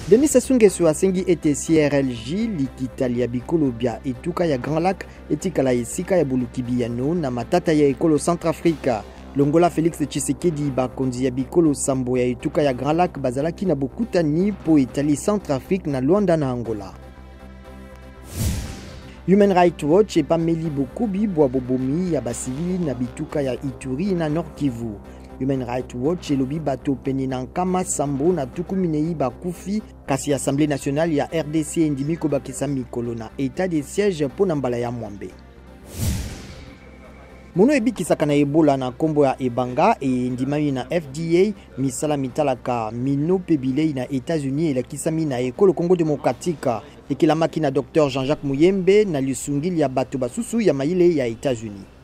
Denis Sassou Nguesso asengi ete CRLJ likitali ya bikolo bya etuka ya Grand Lac etikala esika ya bulukibiano na matata ya ekolo Centrafrica. Longola Félix Tshisekedi bakonzi ya bikolo sambo ya etuka ya Grand Lac bazalaki na bokutani po etali Centrafrique na Luanda na Angola. Human Rights Watch epameli bokubi bwa bobomi ya basivili na bituka ya Ituri na Nord Kivu. Human Rights Watch elobi bato pene na nkama sambo na tuku minei bakufi kasi Assemblée nationale ya RDC endimi kobakisa mikolo na état de siège po na mbala ya mwambe. Mono ebikisaka na Ebola na kombo ya ebanga endimami na FDA misala mitalaka mino pebilei na États-Unis elakisami na ekolo Congo Démocratique ekilamaki na Dr Jean-Jacques Muyembe na lisungili ya bato basusu ya maile ya États-Unis.